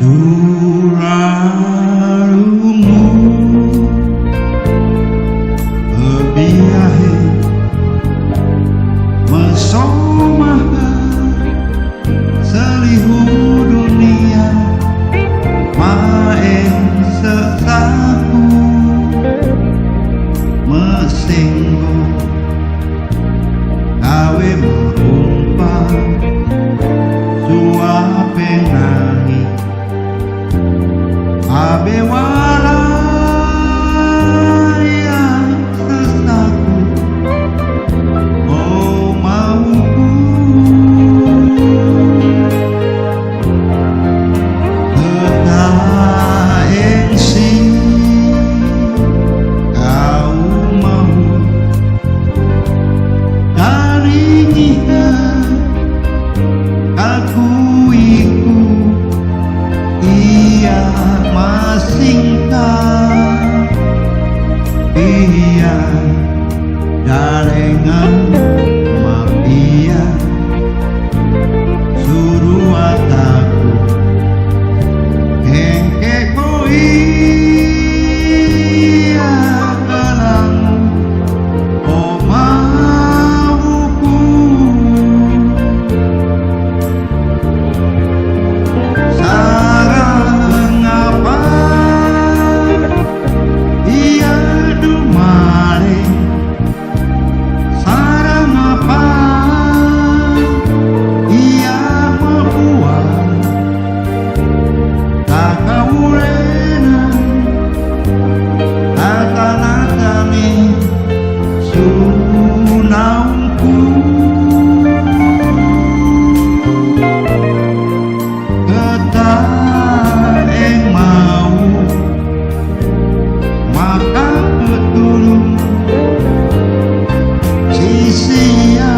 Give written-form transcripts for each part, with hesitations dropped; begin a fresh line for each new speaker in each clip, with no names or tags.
Surarumu Ebiahe Mesomaha Selihu dunia Maeng sesaku Mesinggo Kawe merumpah Suape nangis Abe walaya sesaku Oh mauku Ketaengsi Kau mau Karingiha Aku iku Iya masingkah Iya darengan mapia Suruh ataku Hengke ko iya kalamu Oh mauku Sarang apa Iya dumare Sarang apa Iya membuat Tak kaurena Nata-natami Sunaungku Ketaeng mau Maka betul Sisia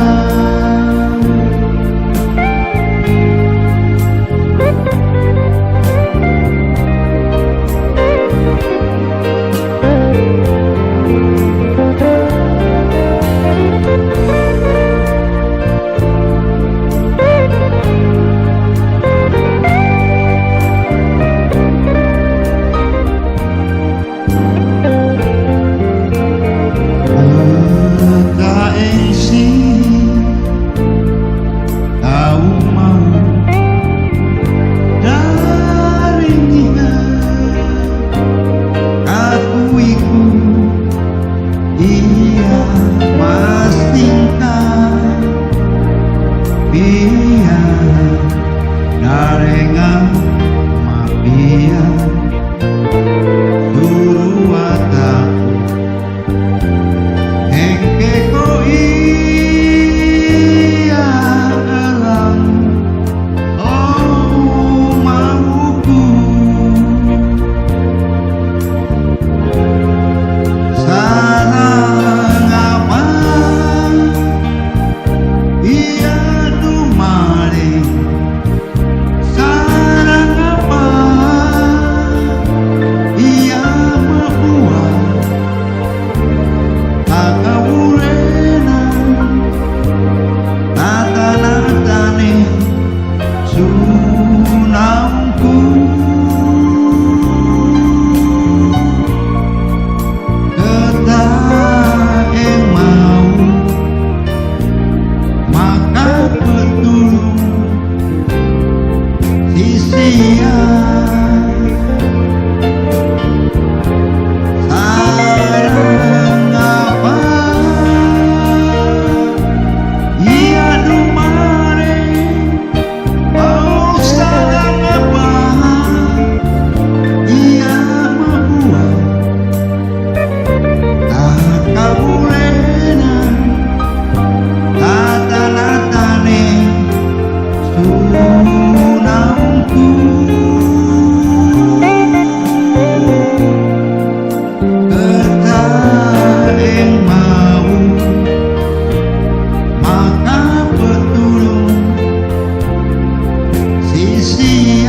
Ketaengsi Kau mau Daringiha Aku iku Iya masingkah Iya darengan mapia Suruh ataku Hengke ko iya kalamu Oh mauku Sarang apa Iya dumare Sarang apa Iya membuat Tak kaurena Nata-natane Sunaungku Ketaeng mau Maka betul Sisia Sarang apa Iya dumare Oh sarang apa Iya membuat Tak kaurena Nata-natane Sunaungku Ketaeng mau Maka betul Sisia